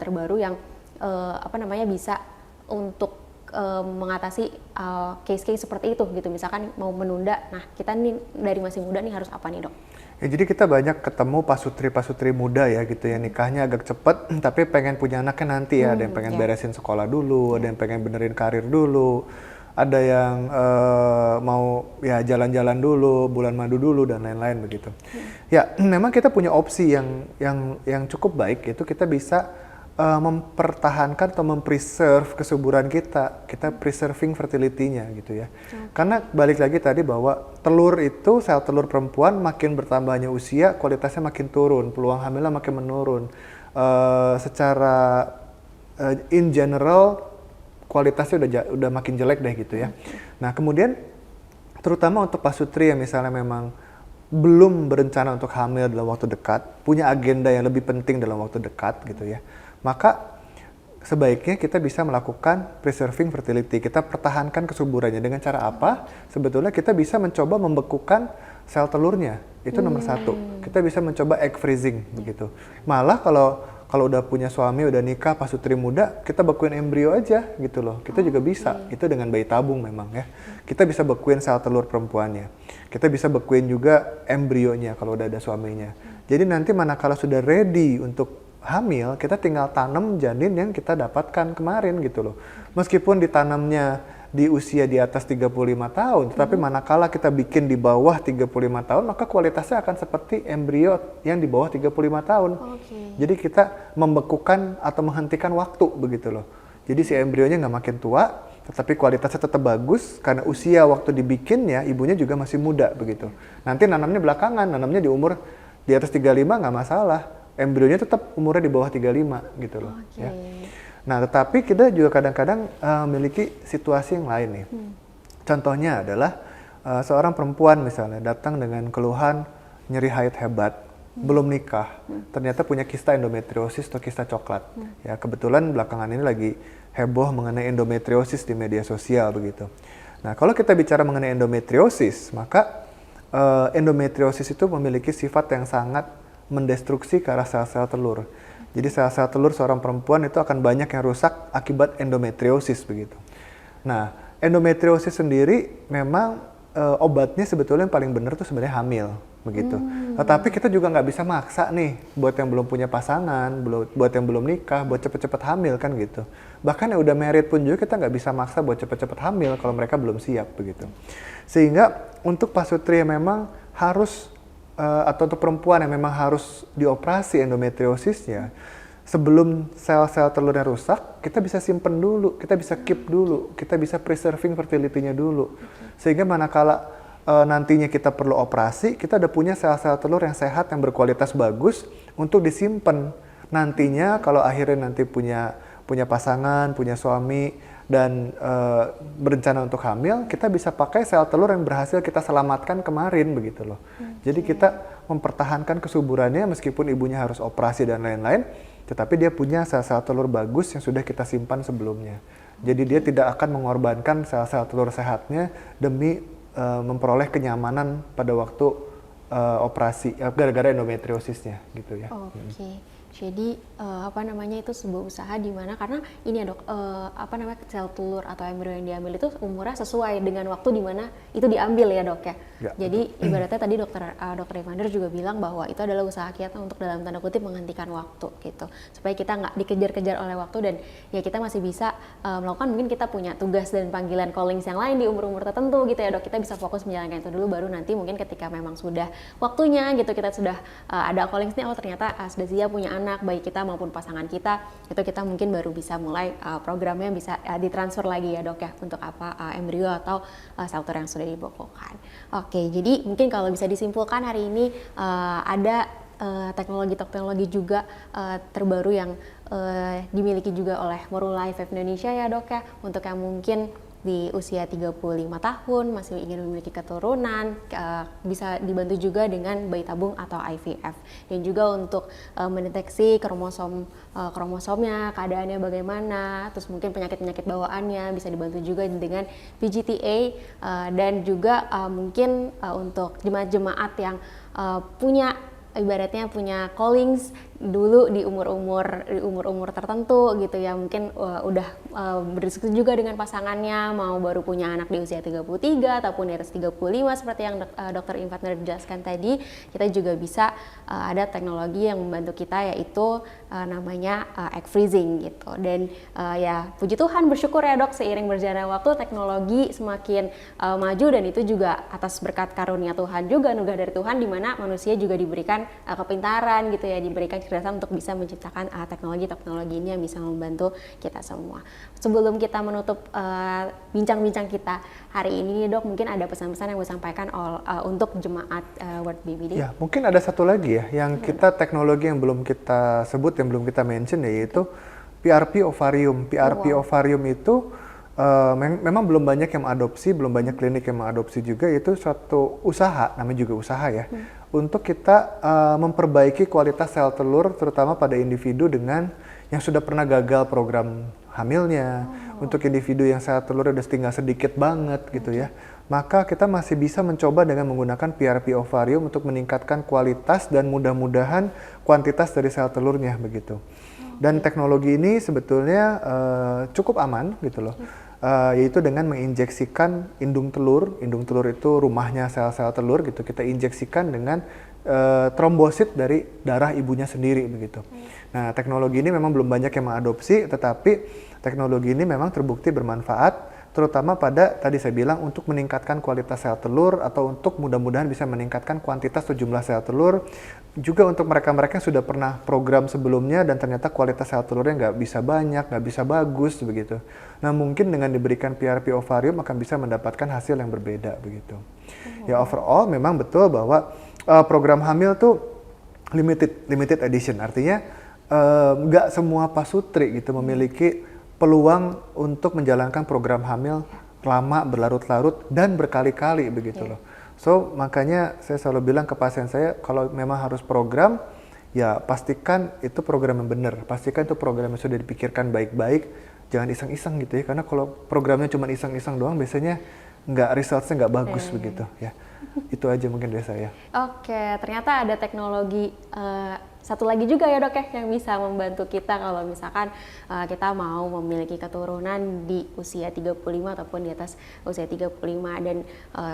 C: terbaru yang bisa untuk mengatasi case-case seperti itu gitu, misalkan mau menunda, nah kita nih dari masih muda nih harus apa nih dok?
D: Ya, jadi kita banyak ketemu pasutri muda ya gitu ya, nikahnya agak cepet tapi pengen punya anaknya nanti ya, ada yang pengen beresin sekolah dulu, ada yang pengen benerin karir dulu, ada yang mau ya jalan-jalan dulu, bulan madu dulu dan lain-lain begitu. Ya, memang kita punya opsi yang cukup baik, itu kita bisa mempertahankan atau mempreserve kesuburan kita preserving fertility-nya gitu ya. Karena balik lagi tadi bahwa telur itu, sel telur perempuan makin bertambahnya usia, kualitasnya makin turun, peluang hamilnya makin menurun. Secara in general kualitasnya udah makin jelek deh gitu ya. Nah kemudian terutama untuk pasutri yang misalnya memang belum berencana untuk hamil dalam waktu dekat, punya agenda yang lebih penting dalam waktu dekat gitu ya, maka sebaiknya kita bisa melakukan preserving fertility. Kita pertahankan kesuburannya dengan cara apa? Sebetulnya kita bisa mencoba membekukan sel telurnya, itu nomor satu. Kita bisa mencoba egg freezing begitu. Malah kalau udah punya suami, udah nikah, pasutri muda, kita bekuin embrio aja gitu loh. Kita juga bisa, itu dengan bayi tabung memang ya. Kita bisa bekuin sel telur perempuannya. Kita bisa bekuin juga embrionya kalau udah ada suaminya. Jadi nanti manakala sudah ready untuk hamil, kita tinggal tanam janin yang kita dapatkan kemarin gitu loh. Meskipun ditanamnya di usia di atas 35 tahun, tetapi manakala kita bikin di bawah 35 tahun, maka kualitasnya akan seperti embrio yang di bawah 35 tahun. Jadi kita membekukan atau menghentikan waktu begitu loh. Jadi si embrionya nggak makin tua, tetapi kualitasnya tetap bagus karena usia waktu dibikinnya ibunya juga masih muda begitu. Nanti nanamnya belakangan, nanamnya di umur di atas 35 nggak masalah. Embrionya tetap umurnya di bawah 35 gitu loh. Ya. Nah, tetapi kita juga kadang-kadang memiliki situasi yang lain nih. Contohnya adalah seorang perempuan misalnya datang dengan keluhan nyeri haid hebat, belum nikah, ternyata punya kista endometriosis atau kista coklat. Ya, kebetulan belakangan ini lagi heboh mengenai endometriosis di media sosial begitu. Nah, kalau kita bicara mengenai endometriosis, maka endometriosis itu memiliki sifat yang sangat mendestruksi ke arah sel-sel telur. Jadi sel-sel telur seorang perempuan itu akan banyak yang rusak akibat endometriosis begitu. Nah, endometriosis sendiri memang obatnya sebetulnya yang paling benar tuh sebenarnya hamil begitu. Tetapi kita juga nggak bisa maksa nih buat yang belum punya pasangan, buat yang belum nikah, buat cepet-cepet hamil kan gitu. Bahkan yang udah married pun juga kita nggak bisa maksa buat cepet-cepet hamil kalau mereka belum siap begitu. Sehingga untuk pasutri yang memang harus atau untuk perempuan yang memang harus dioperasi endometriosisnya, sebelum sel-sel telurnya rusak, kita bisa simpen dulu, kita bisa keep dulu, kita bisa preserving fertility-nya dulu. Sehingga manakala nantinya kita perlu operasi, kita udah punya sel-sel telur yang sehat, yang berkualitas bagus untuk disimpan. Nantinya kalau akhirnya nanti punya pasangan, punya suami, dan berencana untuk hamil, kita bisa pakai sel telur yang berhasil kita selamatkan kemarin begitu loh. Jadi kita mempertahankan kesuburannya meskipun ibunya harus operasi dan lain-lain, tetapi dia punya sel-sel telur bagus yang sudah kita simpan sebelumnya. Jadi dia tidak akan mengorbankan sel-sel telur sehatnya demi memperoleh kenyamanan pada waktu operasi gara-gara endometriosisnya gitu ya.
C: Jadi itu sebuah usaha di mana karena ini ya dok, sel telur atau embrio yang diambil itu umurnya sesuai dengan waktu di mana itu diambil ya dok ya. Jadi ibaratnya tadi dokter Evander juga bilang bahwa itu adalah usaha kita untuk dalam tanda kutip menghentikan waktu gitu, supaya kita nggak dikejar-kejar oleh waktu dan ya kita masih bisa melakukan, mungkin kita punya tugas dan panggilan callings yang lain di umur-umur tertentu gitu ya dok. Kita bisa fokus menjalankan itu dulu, baru nanti mungkin ketika memang sudah waktunya gitu, kita sudah ada callings nih, ternyata sudah siap punya anak, baik kita maupun pasangan kita, itu kita mungkin baru bisa mulai programnya bisa ditransfer lagi ya dok ya, untuk embrio atau sel telur yang sudah dibekukan. Oke, jadi mungkin kalau bisa disimpulkan hari ini ada teknologi juga terbaru yang dimiliki juga oleh Morula IVF Indonesia ya dok ya, untuk yang mungkin di usia 35 tahun masih ingin memiliki keturunan, bisa dibantu juga dengan bayi tabung atau IVF, dan juga untuk mendeteksi kromosomnya, keadaannya bagaimana, terus mungkin penyakit-penyakit bawaannya bisa dibantu juga dengan PGTA, dan juga mungkin untuk jemaat-jemaat yang punya callings dulu di umur-umur tertentu gitu ya, mungkin udah berdiskusi juga dengan pasangannya mau baru punya anak di usia 33 ataupun di atas 35 seperti yang Dr. Ivander jelaskan tadi, kita juga bisa ada teknologi yang membantu kita, yaitu namanya egg freezing gitu. Dan ya puji Tuhan, bersyukur ya Dok, seiring berjalannya waktu teknologi semakin maju, dan itu juga atas berkat karunia Tuhan juga, anugerah dari Tuhan, di mana manusia juga diberikan kepintaran gitu ya, diberikan kecerdasan untuk bisa menciptakan teknologi ini yang bisa membantu kita semua. Sebelum kita menutup bincang-bincang kita hari ini Dok, mungkin ada pesan-pesan yang mau disampaikan untuk jemaat Word BBD?
D: Ya, mungkin ada satu lagi ya, yang kita teknologi yang belum kita sebut, yang belum kita mention, yaitu PRP ovarium. PRP ovarium itu memang belum banyak yang mengadopsi, belum banyak klinik yang mengadopsi juga. Itu suatu usaha, namanya juga usaha ya, untuk kita memperbaiki kualitas sel telur, terutama pada individu dengan yang sudah pernah gagal program hamilnya, untuk individu yang sel telurnya udah tinggal sedikit banget gitu ya. Maka kita masih bisa mencoba dengan menggunakan PRP ovarium untuk meningkatkan kualitas dan mudah-mudahan kuantitas dari sel telurnya begitu. Dan teknologi ini sebetulnya cukup aman gitu loh. Yaitu dengan menginjeksikan indung telur itu rumahnya sel-sel telur gitu, kita injeksikan dengan trombosit dari darah ibunya sendiri begitu. Nah, teknologi ini memang belum banyak yang mengadopsi, tetapi teknologi ini memang terbukti bermanfaat, terutama pada tadi saya bilang untuk meningkatkan kualitas sel telur, atau untuk mudah-mudahan bisa meningkatkan kuantitas atau jumlah sel telur. Juga untuk mereka-mereka yang sudah pernah program sebelumnya dan ternyata kualitas sel telurnya nggak bisa banyak, nggak bisa bagus begitu. Nah, mungkin dengan diberikan PRP ovarium akan bisa mendapatkan hasil yang berbeda begitu. Ya, overall memang betul bahwa program hamil tuh limited edition, artinya nggak semua pasutri gitu memiliki peluang untuk menjalankan program hamil lama, berlarut-larut dan berkali-kali begitu loh. So makanya saya selalu bilang ke pasien saya, kalau memang harus program, ya pastikan itu program yang benar, pastikan itu program yang sudah dipikirkan baik-baik, jangan iseng-iseng gitu ya, karena kalau programnya cuma iseng-iseng doang biasanya resultnya nggak bagus begitu ya. Itu aja mungkin dari saya.
C: Oke, ternyata ada teknologi satu lagi juga ya Dok ya, yang bisa membantu kita kalau misalkan kita mau memiliki keturunan di usia 35 ataupun di atas usia 35. Dan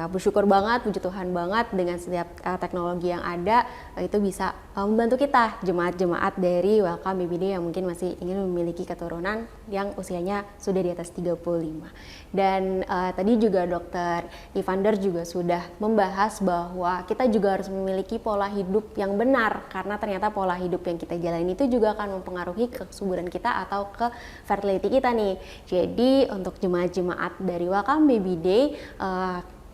C: bersyukur banget, puji Tuhan banget dengan setiap teknologi yang ada, itu bisa membantu kita, jemaat-jemaat dari Welcome BBD yang mungkin masih ingin memiliki keturunan yang usianya sudah di atas 35. Dan tadi juga Dr. Ivander juga sudah membahas bahwa kita juga harus memiliki pola hidup yang benar, karena ternyata pola hidup yang kita jalani itu juga akan mempengaruhi kesuburan kita atau ke fertility kita nih. Jadi untuk jemaat-jemaat dari Welcome Baby Day,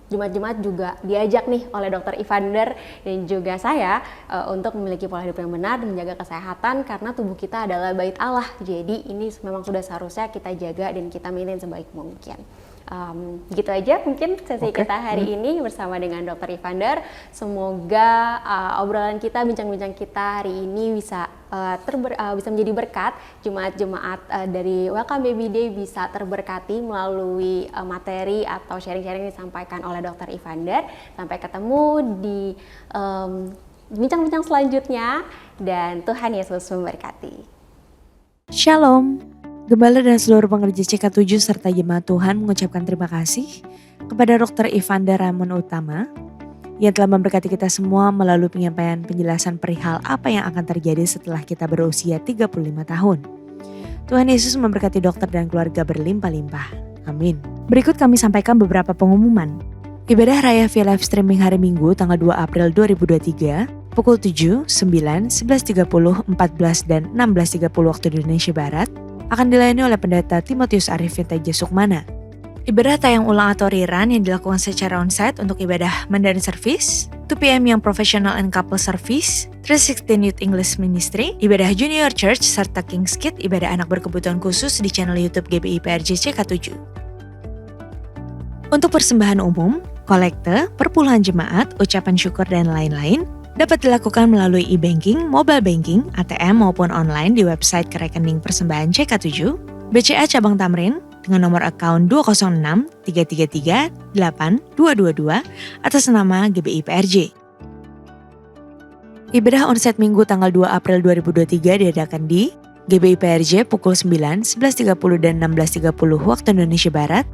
C: jemaat-jemaat juga diajak nih oleh Dr. Ivander dan juga saya untuk memiliki pola hidup yang benar dan menjaga kesehatan, karena tubuh kita adalah bait Allah. Jadi ini memang sudah seharusnya kita jaga dan kita maintain sebaik mungkin. Gitu aja mungkin sesi kita hari ini bersama dengan Dr. Ivander. Semoga obrolan kita, bincang-bincang kita hari ini bisa menjadi berkat. Jemaat-jemaat dari Welcome Baby Day bisa terberkati melalui materi atau sharing-sharing yang disampaikan oleh Dr. Ivander. Sampai ketemu di bincang-bincang selanjutnya, dan Tuhan Yesus memberkati.
E: Shalom. Gembala dan seluruh pengerja CK7 serta jemaat Tuhan mengucapkan terima kasih kepada Dr. Ivander Ramon Utama yang telah memberkati kita semua melalui penyampaian penjelasan perihal apa yang akan terjadi setelah kita berusia 35 tahun. Tuhan Yesus memberkati dokter dan keluarga berlimpah-limpah. Amin. Berikut kami sampaikan beberapa pengumuman. Ibadah Raya via live streaming hari Minggu tanggal 2 April 2023 pukul 7, 9, 11.30, 14, dan 16.30 waktu Indonesia Barat akan dilayani oleh Pendeta Timotius Arifin Teja Sukmana. Ibadah tayang ulang atau rerun yang dilakukan secara onsite untuk ibadah Mandarin Service, 2 PM yang Professional and Couple Service, 316 Youth English Ministry, ibadah Junior Church, serta King's Kid, ibadah anak berkebutuhan khusus di channel YouTube GBI PRJ CK7. Untuk persembahan umum, kolekte, perpuluhan jemaat, ucapan syukur, dan lain-lain, dapat dilakukan melalui e-banking, mobile banking, ATM maupun online di website ke rekening persembahan CK7, BCA Cabang Tamrin dengan nomor account 206 333 8222 atas nama GBI PRJ. Ibadah onsite Minggu tanggal 2 April 2023 diadakan di GBI PRJ pukul 9, 11.30 dan 16.30 waktu Indonesia Barat,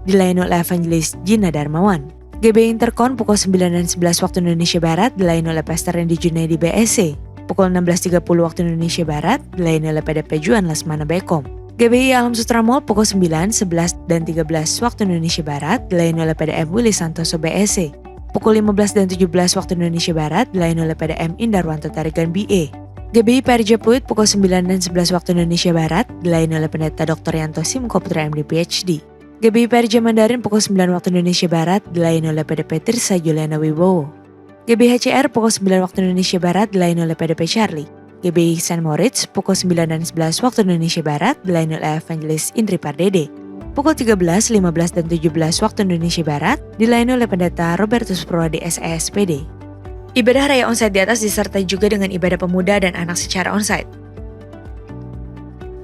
E: dilayani oleh Evangelis Gina Darmawan. GBI Interkon pukul 9 dan 11 waktu Indonesia Barat, dilayani oleh Pastor Randy Junaidi BSC. Pukul 16.30 waktu Indonesia Barat, dilayani oleh PDP Juan Lesmana Bekom. GBI Alam Sutra Mall pukul 9, 11 dan 13 waktu Indonesia Barat, dilayani oleh PDM Willy Santoso BSC. Pukul 15 dan 17 waktu Indonesia Barat, dilayani oleh PDM Indarwanto Tarigan BA. GBI PRJ Pluit pukul 9 dan 11 waktu Indonesia Barat, dilayani oleh Pendeta Dr. Yanto Simko Putra MD PhD. GBI PRJ Mandarin pukul 9 waktu Indonesia Barat, dilayani oleh PDP Tirsa Juliana Wibowo. GBI HCR pukul 9 waktu Indonesia Barat, dilayani oleh PDP Charlie. GBI St. Moritz pukul 9 dan 11 waktu Indonesia Barat, dilayani oleh Evangelis Indri Pardede. Pukul 13, 15, dan 17 waktu Indonesia Barat, dilayani oleh Pendeta Robertus Purwadi SESPD. Ibadah raya onsite di atas disertai juga dengan ibadah pemuda dan anak secara onsite.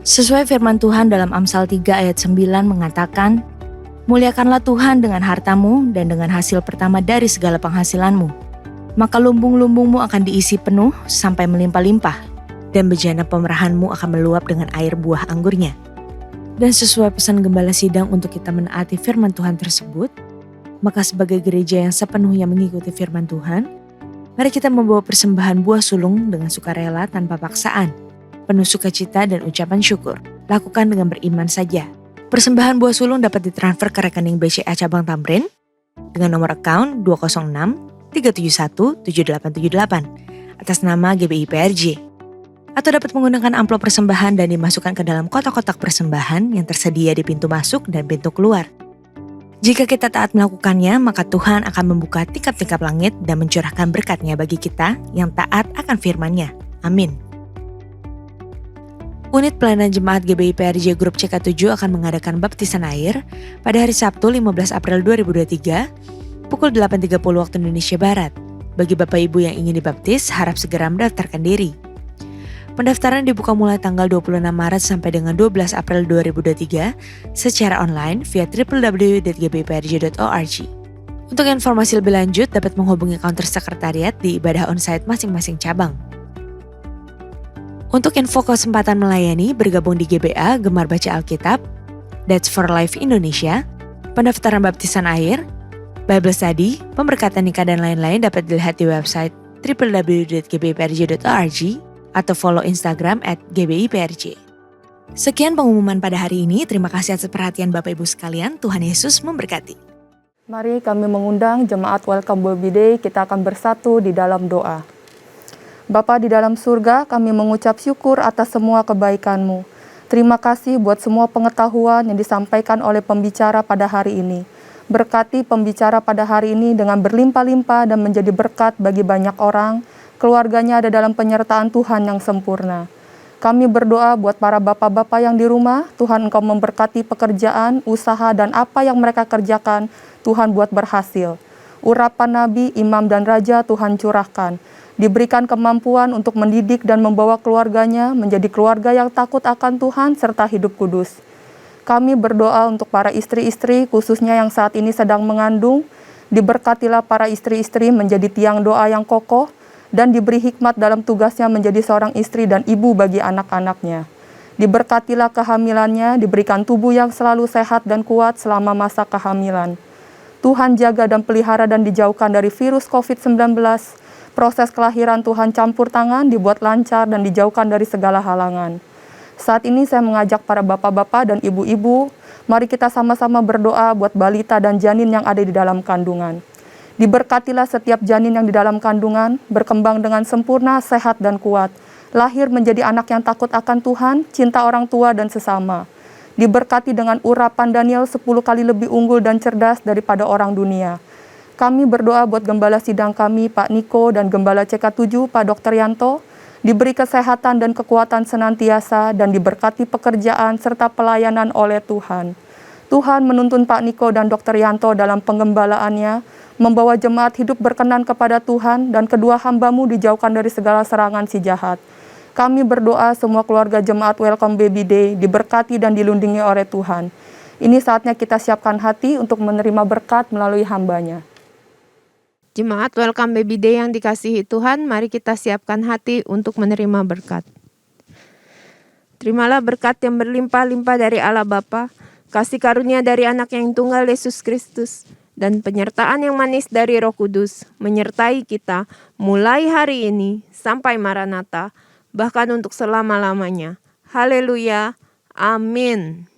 E: Sesuai firman Tuhan dalam Amsal 3 ayat 9 mengatakan, "Muliakanlah Tuhan dengan hartamu dan dengan hasil pertama dari segala penghasilanmu. Maka lumbung-lumbungmu akan diisi penuh sampai melimpah-limpah, dan bejana pemerahanmu akan meluap dengan air buah anggurnya." Dan sesuai pesan Gembala Sidang untuk kita menaati firman Tuhan tersebut, maka sebagai gereja yang sepenuhnya mengikuti firman Tuhan, mari kita membawa persembahan buah sulung dengan sukarela tanpa paksaan, penuh sukacita dan ucapan syukur. Lakukan dengan beriman saja. Persembahan buah sulung dapat ditransfer ke rekening BCA Cabang Tamrin dengan nomor account 206 371 7878 atas nama GBI PRJ. Atau dapat menggunakan amplop persembahan dan dimasukkan ke dalam kotak-kotak persembahan yang tersedia di pintu masuk dan pintu keluar. Jika kita taat melakukannya, maka Tuhan akan membuka tingkap-tingkap langit dan mencurahkan berkat-Nya bagi kita yang taat akan firman-Nya. Amin. Unit Pelayanan Jemaat GBI PRJ Grup CK7 akan mengadakan baptisan air pada hari Sabtu 15 April 2023 pukul 8.30 waktu Indonesia Barat. Bagi Bapak Ibu yang ingin dibaptis, harap segera mendaftarkan diri. Pendaftaran dibuka mulai tanggal 26 Maret sampai dengan 12 April 2023 secara online via www.gbprj.org. Untuk informasi lebih lanjut dapat menghubungi counter sekretariat di ibadah onsite masing-masing cabang. Untuk info kesempatan melayani bergabung di GBA, Gemar Baca Alkitab, That's for Life Indonesia, pendaftaran baptisan air, Bible Study, pemberkatan nikah dan lain-lain dapat dilihat di website www.gbprj.org atau follow Instagram @gbIPRJ. Sekian pengumuman pada hari ini. Terima kasih atas perhatian Bapak Ibu sekalian. Tuhan Yesus memberkati.
F: Mari kami mengundang jemaat Welcome Baby Day, kita akan bersatu di dalam doa. Bapa di dalam surga, kami mengucap syukur atas semua kebaikan-Mu. Terima kasih buat semua pengetahuan yang disampaikan oleh pembicara pada hari ini. Berkati pembicara pada hari ini dengan berlimpah-limpah dan menjadi berkat bagi banyak orang. Keluarganya ada dalam penyertaan Tuhan yang sempurna. Kami berdoa buat para bapak-bapak yang di rumah, Tuhan Engkau memberkati pekerjaan, usaha, dan apa yang mereka kerjakan, Tuhan buat berhasil. Urapan nabi, imam, dan raja Tuhan curahkan. Diberikan kemampuan untuk mendidik dan membawa keluarganya menjadi keluarga yang takut akan Tuhan serta hidup kudus. Kami berdoa untuk para istri-istri, khususnya yang saat ini sedang mengandung. Diberkatilah para istri-istri menjadi tiang doa yang kokoh, dan diberi hikmat dalam tugasnya menjadi seorang istri dan ibu bagi anak-anaknya. Diberkatilah kehamilannya, diberikan tubuh yang selalu sehat dan kuat selama masa kehamilan. Tuhan jaga dan pelihara dan dijauhkan dari virus COVID-19. Proses kelahiran Tuhan campur tangan, dibuat lancar dan dijauhkan dari segala halangan. Saat ini saya mengajak para bapak-bapak dan ibu-ibu, mari kita sama-sama berdoa buat balita dan janin yang ada di dalam kandungan. Diberkatilah setiap janin yang di dalam kandungan, berkembang dengan sempurna, sehat, dan kuat. Lahir menjadi anak yang takut akan Tuhan, cinta orang tua dan sesama. Diberkati dengan urapan Daniel 10 kali lebih unggul dan cerdas daripada orang dunia. Kami berdoa buat Gembala Sidang kami, Pak Niko, dan Gembala CK7, Pak Dr. Yanto, diberi kesehatan dan kekuatan senantiasa, dan diberkati pekerjaan serta pelayanan oleh Tuhan. Tuhan menuntun Pak Niko dan Dr. Yanto dalam penggembalaannya, membawa jemaat hidup berkenan kepada Tuhan, dan kedua hamba-Mu dijauhkan dari segala serangan si jahat. Kami berdoa semua keluarga jemaat Welcome Baby Day diberkati dan dilindungi oleh Tuhan. Ini saatnya kita siapkan hati untuk menerima berkat melalui hamba-Nya.
G: Jemaat Welcome Baby Day yang dikasihi Tuhan, mari kita siapkan hati untuk menerima berkat. Terimalah berkat yang berlimpah-limpah dari Allah Bapa, kasih karunia dari Anak yang tunggal Yesus Kristus, dan penyertaan yang manis dari Roh Kudus menyertai kita mulai hari ini sampai Maranatha, bahkan untuk selama-lamanya. Haleluya. Amin.